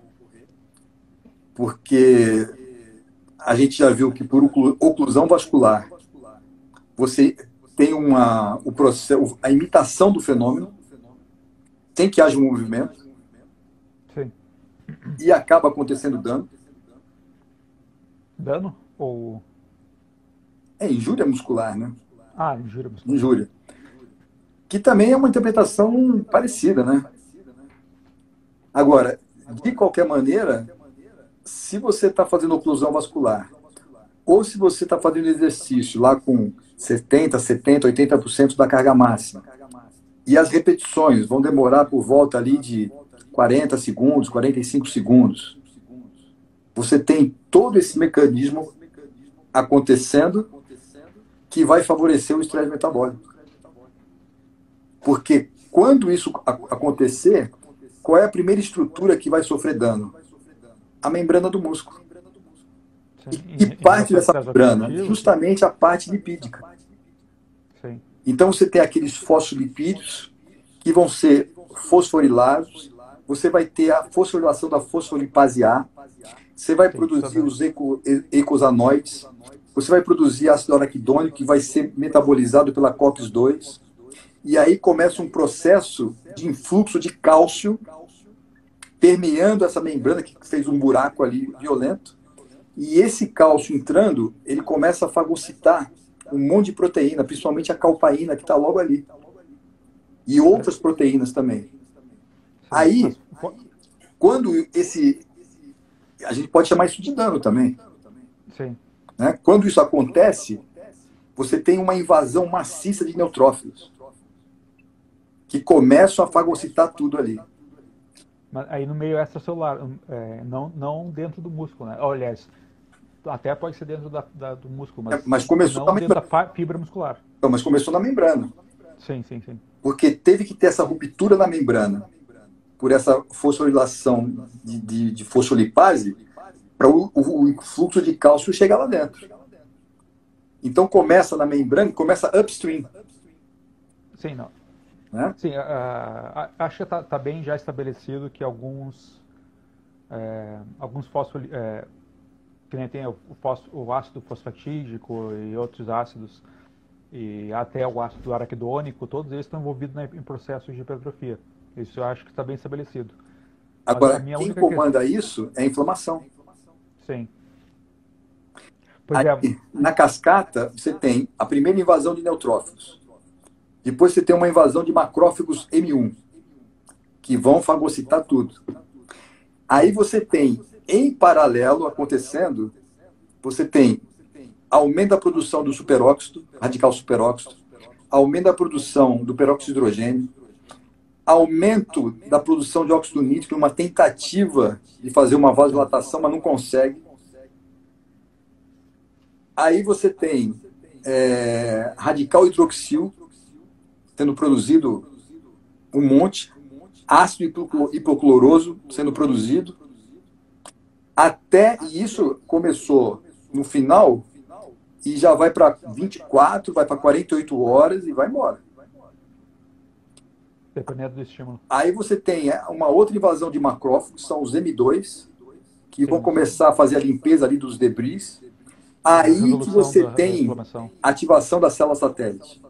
porque a gente já viu que por oclusão vascular você tem o processo, a imitação do fenômeno, sem que haja um movimento. Sim. E acaba acontecendo dano. Dano? Ou... injúria muscular, né? Injúria muscular. Injúria. Que também é uma interpretação parecida, né? Agora, de qualquer maneira, se você está fazendo oclusão vascular, ou se você está fazendo exercício lá com 70%, 70%, 80% da carga máxima, e as repetições vão demorar por volta ali de 40 segundos, 45 segundos, você tem todo esse mecanismo acontecendo que vai favorecer o estresse metabólico. Porque quando isso acontecer, qual é a primeira estrutura que vai sofrer dano? A membrana do músculo. E parte dessa membrana? Justamente a parte lipídica. Sim. Então você tem aqueles fosfolipídios que vão ser fosforilados, você vai ter a fosforilação da fosfolipase A, você vai produzir os eicosanoides, você vai produzir ácido araquidônico que vai ser metabolizado pela COX-2, e aí começa um processo de influxo de cálcio permeando essa membrana que fez um buraco ali violento, e esse cálcio entrando, ele começa a fagocitar um monte de proteína, principalmente a calpaína que está logo ali, e outras proteínas também. Aí, quando a gente pode chamar isso de dano também. Sim. Né? Quando isso acontece, você tem uma invasão maciça de neutrófilos que começam a fagocitar tudo ali. Mas aí no meio extracelular, não dentro do músculo, né? Aliás, até pode ser dentro do músculo, mas começou não dentro da fibra muscular. Então, mas começou na membrana. Sim. Porque teve que ter essa ruptura na membrana por essa fosforilação de fosfolipase para o fluxo de cálcio chegar lá dentro. Então começa na membrana, começa upstream. Sim, não. Né? Sim, acho que está bem já estabelecido que alguns fosfolipidos, que nem tem o ácido fosfatídico e outros ácidos, e até o ácido araquidônico, todos eles estão envolvidos em processos de hipertrofia. Isso eu acho que está bem estabelecido. Agora, quem comanda isso é a inflamação. Sim. Aí, na cascata, você tem a primeira invasão de neutrófilos. Depois você tem uma invasão de macrófagos M1, que vão fagocitar tudo. Aí você tem, em paralelo acontecendo, você tem aumento da produção do superóxido, radical superóxido, aumento da produção do peróxido de hidrogênio, aumento da produção de óxido nítrico numa tentativa de fazer uma vasodilatação, mas não consegue. Aí você tem radical hidroxil sendo produzido um monte, ácido hipocloroso sendo produzido, e isso começou no final e já vai para 24, vai para 48 horas e vai embora. Dependendo do estímulo. Aí você tem uma outra invasão de macrófagos, são os M2, que vão começar a fazer a limpeza ali dos debris. Aí que você tem ativação da célula satélite.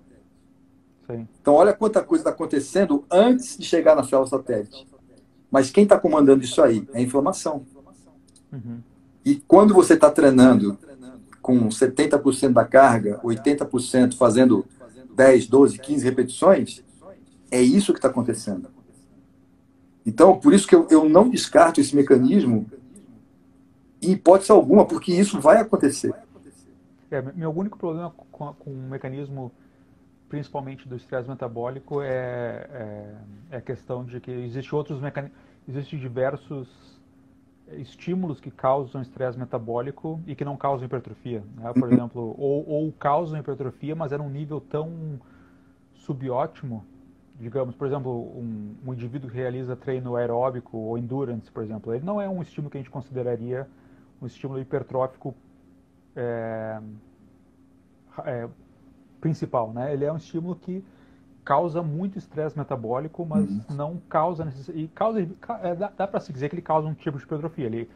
Sim. Então, olha quanta coisa está acontecendo antes de chegar na célula satélite. Mas quem está comandando isso aí? É a inflamação. Uhum. E quando você está treinando com 70% da carga, 80% fazendo 10, 12, 15 repetições, é isso que está acontecendo. Então, por isso que eu não descarto esse mecanismo em hipótese alguma, porque isso vai acontecer. Meu único problema com o mecanismo, principalmente do estresse metabólico, é a questão de que existem diversos estímulos que causam estresse metabólico e que não causam hipertrofia, né? Por exemplo, ou causam hipertrofia, mas é num nível tão subótimo, digamos, por exemplo, um indivíduo que realiza treino aeróbico ou endurance, por exemplo, ele não é um estímulo que a gente consideraria um estímulo hipertrófico principal, né? Ele é um estímulo que causa muito estresse metabólico, mas não causa dá para se dizer que ele causa um tipo de hipertrofia. Ele,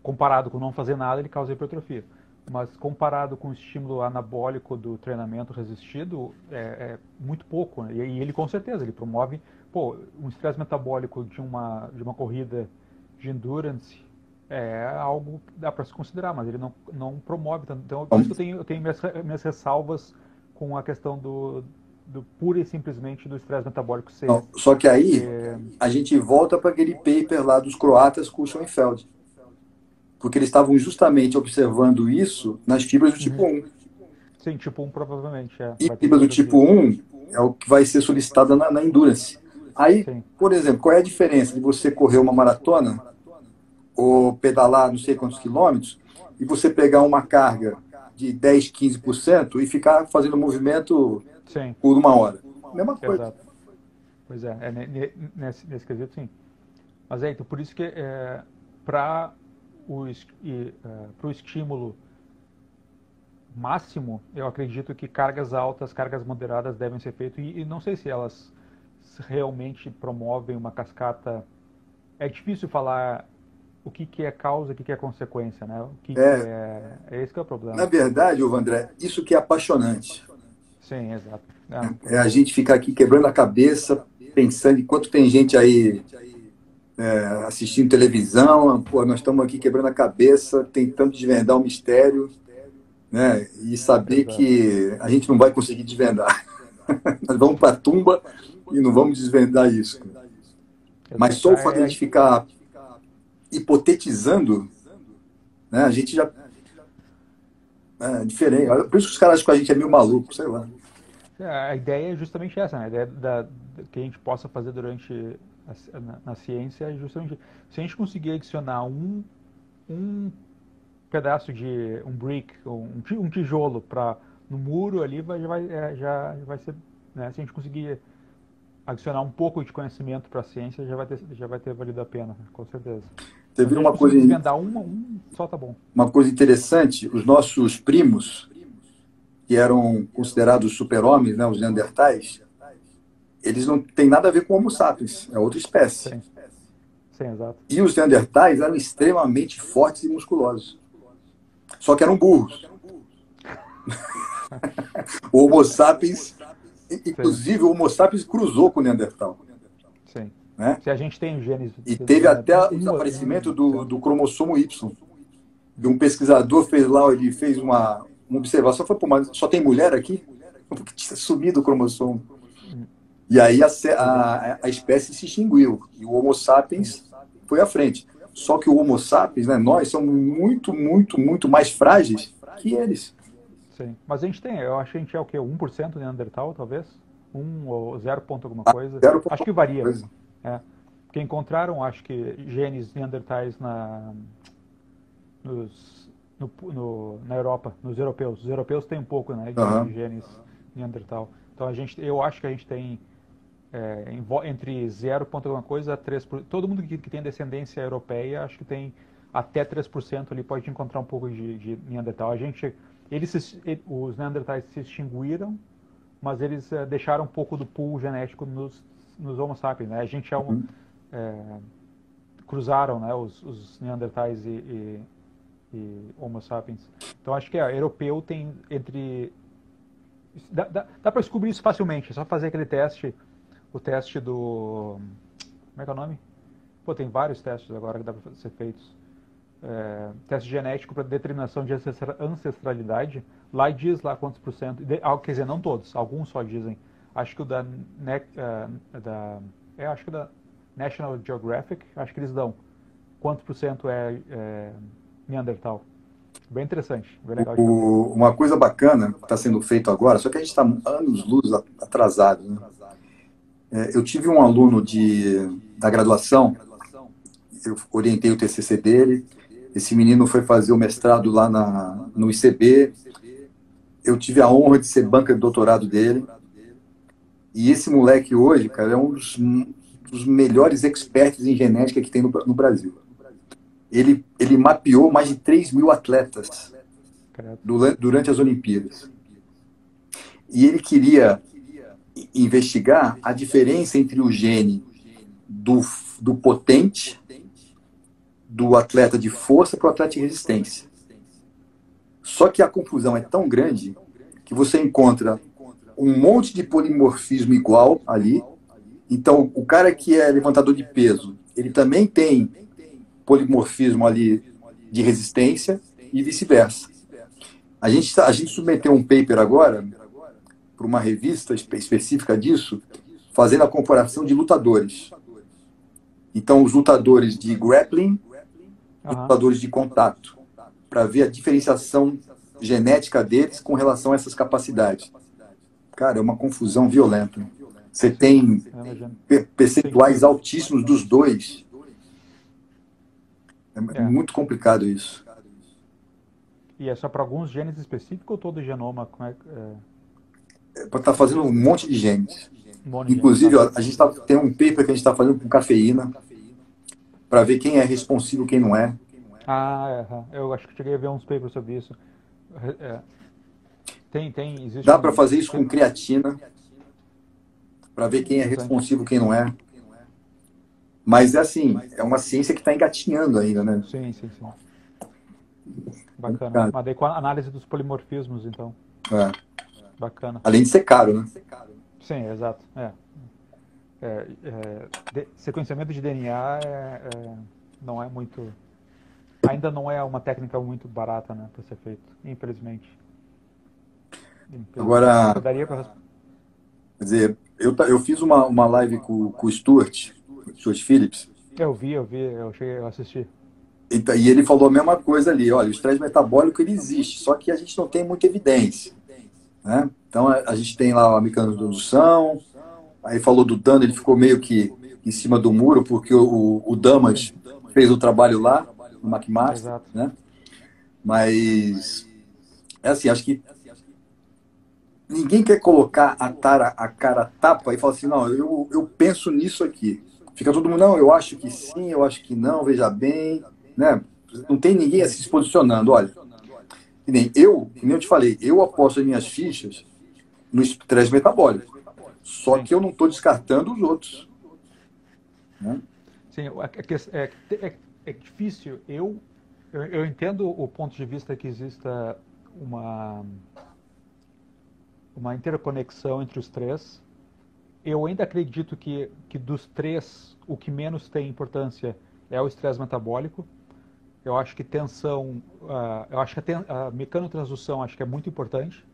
comparado com não fazer nada, ele causa hipertrofia. Mas comparado com o estímulo anabólico do treinamento resistido, é muito pouco, né? E ele com certeza, ele promove, um estresse metabólico de uma corrida de endurance é algo que dá para se considerar, mas ele não promove tanto. Então, por isso que eu tenho minhas ressalvas com a questão do pura e simplesmente do estresse metabólico ser... Não, só que aí a gente volta para aquele paper lá dos croatas com o Schoenfeld. Porque eles estavam justamente observando isso nas fibras do tipo 1. Sim, tipo 1 provavelmente. E fibra do tipo 1 é o que vai ser solicitada na endurance. Aí, por exemplo, qual é a diferença de você correr uma maratona ou pedalar não sei quantos quilômetros e você pegar uma carga de 10, 15% e ficar fazendo movimento por uma hora? Mesma coisa. Exato. Pois nesse quesito, sim. Mas então, por isso que para o estímulo máximo, eu acredito que cargas altas, cargas moderadas devem ser feitas, e não sei se elas realmente promovem uma cascata. É difícil falar o que é causa e o que é consequência, né? Esse que é o problema. Na verdade, André, isso que é apaixonante. Sim, exato. É a gente ficar aqui quebrando a cabeça, pensando enquanto tem gente aí assistindo televisão, nós estamos aqui quebrando a cabeça, tentando desvendar o mistério, né? E saber que a gente não vai conseguir desvendar. Nós vamos para a tumba e não vamos desvendar isso. Mas só o fato de a gente ficar hipotetizando, né? A gente já... É diferente. Por isso que os caras acham que a gente é meio maluco, sei lá. A ideia é justamente essa, né? A ideia que a gente possa fazer na ciência é justamente... Se a gente conseguir adicionar um pedaço de um brick, um tijolo no muro ali, já vai ser... Né? Se a gente conseguir adicionar um pouco de conhecimento para a ciência, já vai ter valido a pena, com certeza. Você viu uma coisa... Desvendar só tá bom. Uma coisa interessante, os nossos primos, que eram considerados super-homens, né, os neandertais, eles não têm nada a ver com o Homo sapiens, é outra espécie. Sim, exato. E os neandertais eram extremamente fortes e musculosos. Só que eram burros. O Homo sapiens, inclusive o Homo sapiens cruzou com o neandertal. Sim. Né? Se a gente tem genes... E teve até o desaparecimento do cromossomo Y. E um pesquisador ele fez uma observação, falou, mas só tem mulher aqui? Porque tinha sumido o cromossomo. E aí a espécie se extinguiu. E o Homo sapiens foi à frente. Só que o Homo sapiens, né, nós somos muito, muito, muito mais frágeis que eles. Sim. Mas eu acho que a gente é o quê? 1% de Neandertal, talvez? ou 0 ponto alguma coisa. Acho que varia. É. Porque encontraram, acho que, genes neandertais na Europa, nos europeus. Os europeus têm um pouco, né, de genes neandertal. Então eu acho que a gente tem entre 0 ponto alguma coisa a 3%. Todo mundo que tem descendência europeia, acho que tem até 3% ali, pode encontrar um pouco de neandertal. Os neandertais se extinguiram, mas eles deixaram um pouco do pool genético nos Homo sapiens, né? A gente cruzaram, né, os neandertais e Homo sapiens. Então acho que europeu tem entre... Dá para descobrir isso facilmente, é só fazer aquele teste, o teste do... Como é que é o nome? Pô, tem vários testes agora que dá para ser feitos. Teste genético para determinação de ancestralidade. Lá diz lá quantos por cento. Quer dizer, não todos, alguns só dizem. Acho que o acho que da National Geographic, acho que eles dão quantos por cento é Neandertal. Bem interessante, bem legal. Uma coisa bacana que está sendo feito agora, só que a gente está anos-luz atrasado, né? Eu tive um aluno da graduação, eu orientei o TCC dele, esse menino foi fazer o mestrado lá no ICB, eu tive a honra de ser banca de doutorado dele, e esse moleque hoje, cara, é um dos melhores experts em genética que tem no Brasil. Ele mapeou mais de 3.000 atletas durante as Olimpíadas. E ele queria investigar a diferença entre o gene do potente, do atleta de força para o atleta de resistência. Só que a confusão é tão grande que você encontra um monte de polimorfismo igual ali. Então, o cara que é levantador de peso, ele também tem polimorfismo ali de resistência e vice-versa. A gente submeteu um paper agora para uma revista específica disso, fazendo a comparação de lutadores. Então, os lutadores de grappling e lutadores de contato, para ver a diferenciação genética deles com relação a essas capacidades. Cara, é uma confusão violenta. Você tem percentuais altíssimos dos dois. É muito complicado isso. E é só para alguns genes específicos ou todo o genoma? Para estar fazendo um monte de genes. Inclusive, ó, a gente tem um paper que a gente está fazendo com cafeína para ver quem é responsivo e quem não é. Eu acho que cheguei a ver uns papers sobre isso. Dá para fazer isso com creatina para ver quem é responsivo e quem não é. Mas é assim, é uma ciência que está engatinhando ainda, né? Sim. Bacana. Mas daí com a análise dos polimorfismos, então. Bacana. Além de ser caro, né? Sim, exato. Sequenciamento de DNA não é muito... Ainda não é uma técnica muito barata, né, para ser feito, infelizmente. Agora, quer dizer, eu fiz uma live com o Stuart Phillips. Eu assisti. E ele falou a mesma coisa ali, olha, o estresse metabólico ele existe, só que a gente não tem muita evidência, né? Então a gente tem lá o mecanismo de indução, aí falou do dano, ele ficou meio que em cima do muro, porque o Damas fez o trabalho lá, no McMaster, né? Mas, assim, acho que ninguém quer colocar a cara a tapa e falar assim, não, eu penso nisso aqui. Fica todo mundo, não, eu acho que sim, eu acho que não, veja bem, né? Não tem ninguém assim se posicionando, olha. Que nem eu te falei, eu aposto as minhas fichas no estresse metabólico. Só que eu não estou descartando os outros. Né? Sim, é difícil. Eu entendo o ponto de vista que exista uma interconexão entre os três. Eu ainda acredito que dos três, o que menos tem importância é o estresse metabólico. Eu acho que tensão, eu acho que a mecanotransdução acho que é muito importante.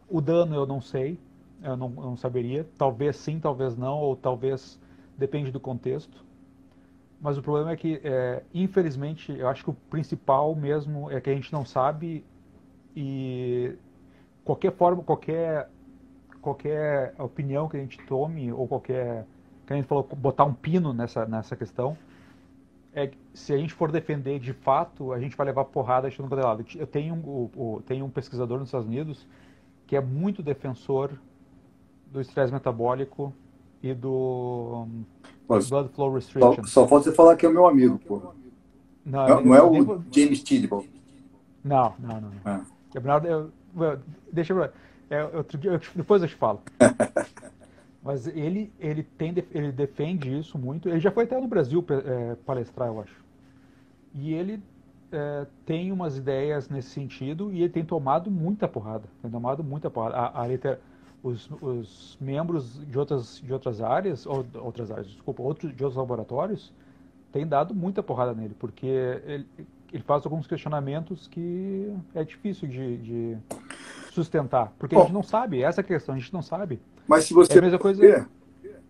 O dano eu não sei, eu não saberia. Talvez sim, talvez não, ou talvez depende do contexto. Mas o problema é que, infelizmente, eu acho que o principal mesmo é que a gente não sabe e qualquer qualquer opinião que a gente tome, ou qualquer, que a gente falou, botar um pino nessa questão, se a gente for defender de fato, a gente vai levar porrada de todo lado. Eu tenho um pesquisador nos Estados Unidos que é muito defensor do estresse metabólico e do blood flow restriction. Só falta você falar que é o meu amigo, pô. Não é o James Tidball. Não. Deixa eu... depois eu te falo. Mas ele defende isso muito. Ele já foi até no Brasil palestrar, eu acho. E ele tem umas ideias nesse sentido e ele tem tomado muita porrada. Os membros de outras áreas, de outros laboratórios, têm dado muita porrada nele, porque ele faz alguns questionamentos que é difícil de sustentar. Porque a gente não sabe, essa é a questão, a gente não sabe. Mas se você é a mesma coisa...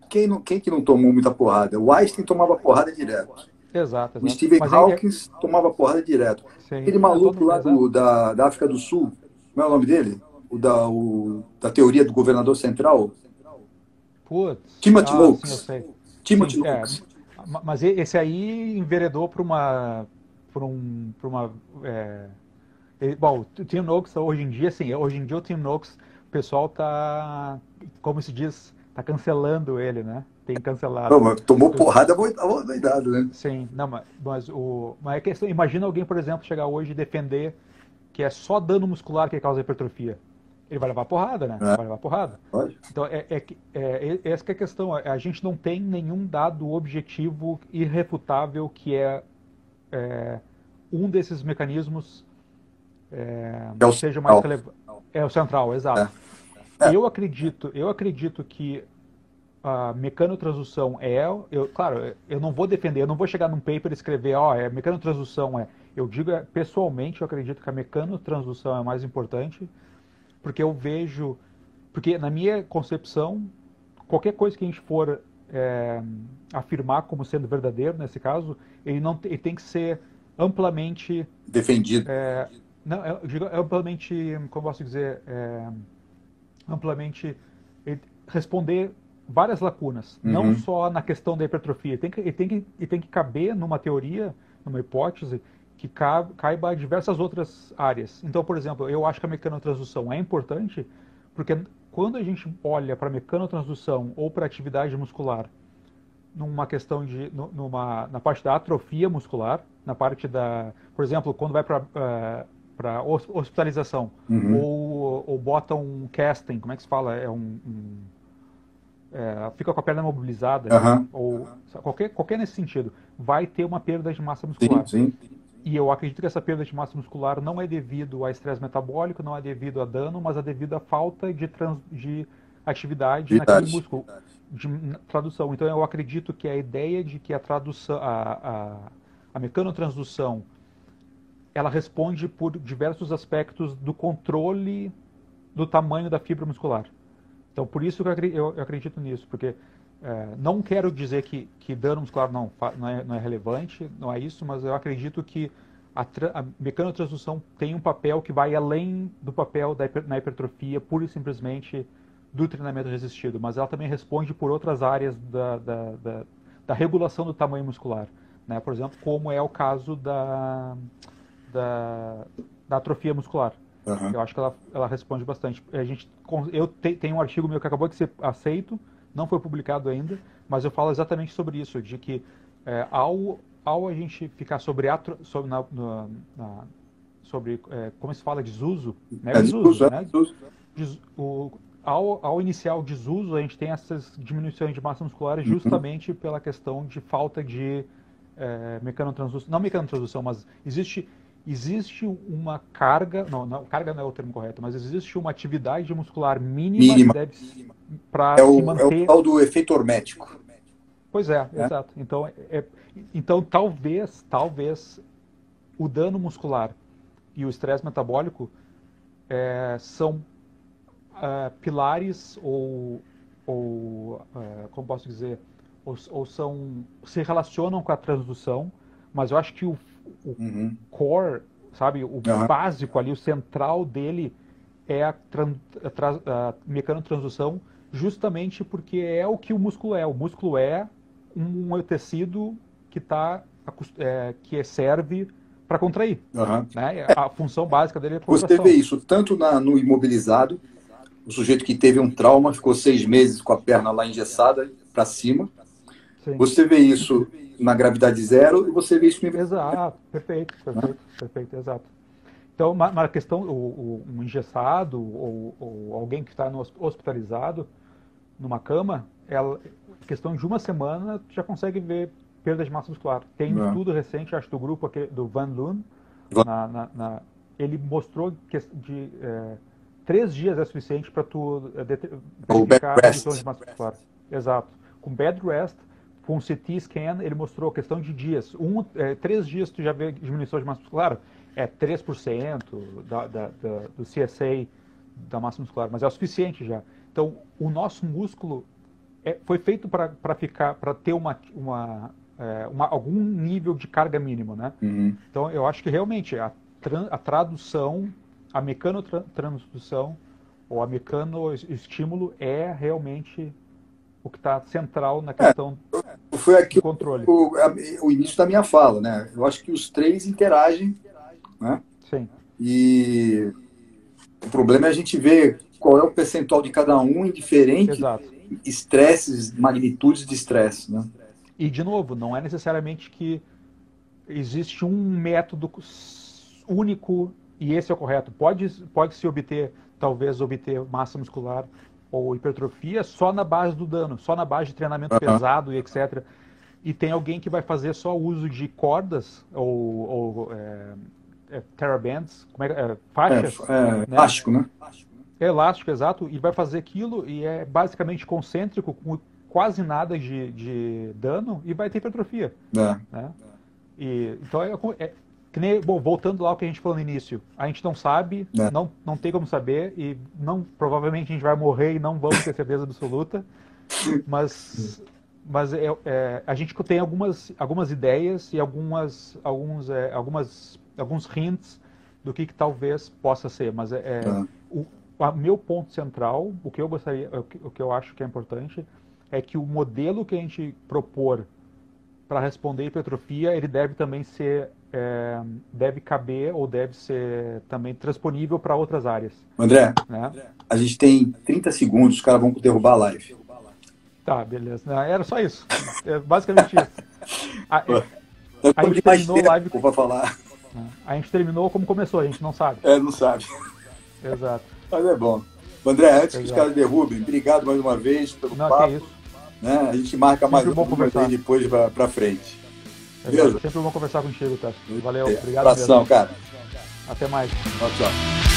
Quem que não tomou muita porrada? O Einstein tomava porrada direto. Exato. O Stephen Hawking tomava porrada direto. Sim, aquele maluco lá da África do Sul, como é o nome dele? Da teoria do governador central? Timothy Noakes. Timothy Noakes. Mas esse aí enveredou para uma... Bom, o Tim Noakes, hoje em dia o Tim Noakes, o pessoal tá, como se diz, tá cancelando ele, né? Tem cancelado. Não, mas tomou porrada doidado, né? Sim, não, mas a questão, imagina alguém, por exemplo, chegar hoje e defender que é só dano muscular que causa hipertrofia. Ele vai levar porrada, né? Vai levar porrada. Pode. Então, essa que é a questão. A gente não tem nenhum dado objetivo irrefutável que um desses mecanismos seja mais relevante. É o central, exato. Eu acredito que a mecanotransdução claro, eu não vou defender, eu não vou chegar num paper e escrever, mecanotransdução eu digo, pessoalmente, eu acredito que a mecanotransdução é mais importante, porque eu vejo, porque na minha concepção, qualquer coisa que a gente for afirmar como sendo verdadeiro, nesse caso, ele tem que ser amplamente defendido. Não, eu digo amplamente, como posso dizer, amplamente responder várias lacunas, não só na questão da hipertrofia. Ele tem que caber numa teoria, numa hipótese, que caiba a diversas outras áreas. Então, por exemplo, eu acho que a mecanotransdução é importante, porque quando a gente olha para a mecanotransdução ou para a atividade muscular, numa questão na parte da atrofia muscular, na parte por exemplo, quando vai para hospitalização, ou bota um casting, como é que se fala? Fica com a perna mobilizada, ou qualquer nesse sentido, vai ter uma perda de massa muscular. Sim. E eu acredito que essa perda de massa muscular não é devido a estresse metabólico, não é devido a dano, mas é devido à falta de atividade naquele músculo, de tradução. Então eu acredito que a ideia de que a tradução, a mecanotransdução, ela responde por diversos aspectos do controle do tamanho da fibra muscular. Então, por isso que eu acredito nisso, porque não quero dizer que dano muscular não é relevante, não é isso, mas eu acredito que a mecanotransdução tem um papel que vai além do papel na hipertrofia, pura e simplesmente do treinamento resistido, mas ela também responde por outras áreas da regulação do tamanho muscular, né? Por exemplo, como é o caso da atrofia muscular. Eu acho que ela responde bastante. Eu tenho um artigo meu que acabou de ser aceito, não foi publicado ainda, mas eu falo exatamente sobre isso, de que ao a gente ficar sobre como se fala, desuso, né? Ao iniciar o desuso, a gente tem essas diminuições de massa muscular justamente pela questão de falta de mecanotransdução, não mecanotransdução, mas existe uma carga, carga não é o termo correto, mas existe uma atividade muscular mínima que deve para se manter. É o tal do efeito hormético. Pois exato. Então talvez o dano muscular e o estresse metabólico são pilares ou como posso dizer, ou se relacionam com a transdução, mas eu acho que o core, sabe, o básico ali, o central dele é a mecanotransdução, justamente porque é o que o músculo é. O músculo é um tecido que serve para contrair. Uhum. Né? A função básica dele é a Você contração. vê isso tanto no imobilizado, o sujeito que teve um trauma, ficou 6 meses com a perna lá engessada para cima. Sim. Você vê isso na gravidade zero e você vê isso no... Exato, perfeito, exato. Então, uma questão, um engessado ou alguém que está hospitalizado numa cama, questão de uma semana, tu já consegue ver perda de massa muscular. Tem um estudo recente, acho, do grupo do Van Loon, ele mostrou que 3 dias é suficiente para tu verificar a redução de massa muscular. Exato. Com bed rest, com CT scan, ele mostrou a questão de dias. 3 dias tu já vê diminuição de massa muscular, 3% do CSA da massa muscular, mas é o suficiente já. Então, o nosso músculo foi feito para ter algum nível de carga mínima, né? Uhum. Então, eu acho que realmente a tradução, a mecanotransdução ou a mecanoestímulo é realmente o que está central na questão do controle. O início da minha fala, né? Eu acho que os 3 interagem, né? Sim. E o problema é a gente ver qual é o percentual de cada um em diferentes estresses, magnitudes de estresse, né? E, de novo, não é necessariamente que existe um método único e esse é o correto. Pode-se talvez obter massa muscular ou hipertrofia só na base do dano, só na base de treinamento pesado e etc. E tem alguém que vai fazer só uso de cordas ou TheraBands, faixas. Elástico, né? Elástico, exato, e vai fazer aquilo e é basicamente concêntrico, com quase nada de dano e vai ter hipertrofia. Né? Então, voltando lá ao que a gente falou no início, a gente não sabe, não tem como saber e provavelmente a gente vai morrer e não vamos ter certeza absoluta, mas a gente tem algumas ideias e alguns hints do que talvez possa ser, mas o meu ponto central, o que eu acho que é importante, é que o modelo que a gente propor para responder a hipertrofia, ele deve também deve caber ou deve ser também transponível para outras áreas. André, né? A gente tem 30 segundos, os caras vão derrubar a live. Tá, beleza. Era só isso. Basicamente isso. A gente terminou a live para falar. A gente terminou como começou, a gente não sabe. Não sabe. Exato. Mas é bom. André, antes que os caras derrubem, obrigado mais uma vez pelo papo. Que isso. Né? A gente marca mais um depois para frente. Beleza? Sempre bom conversar contigo, tá? Valeu, obrigado. Abração, cara. Até mais. Tchau.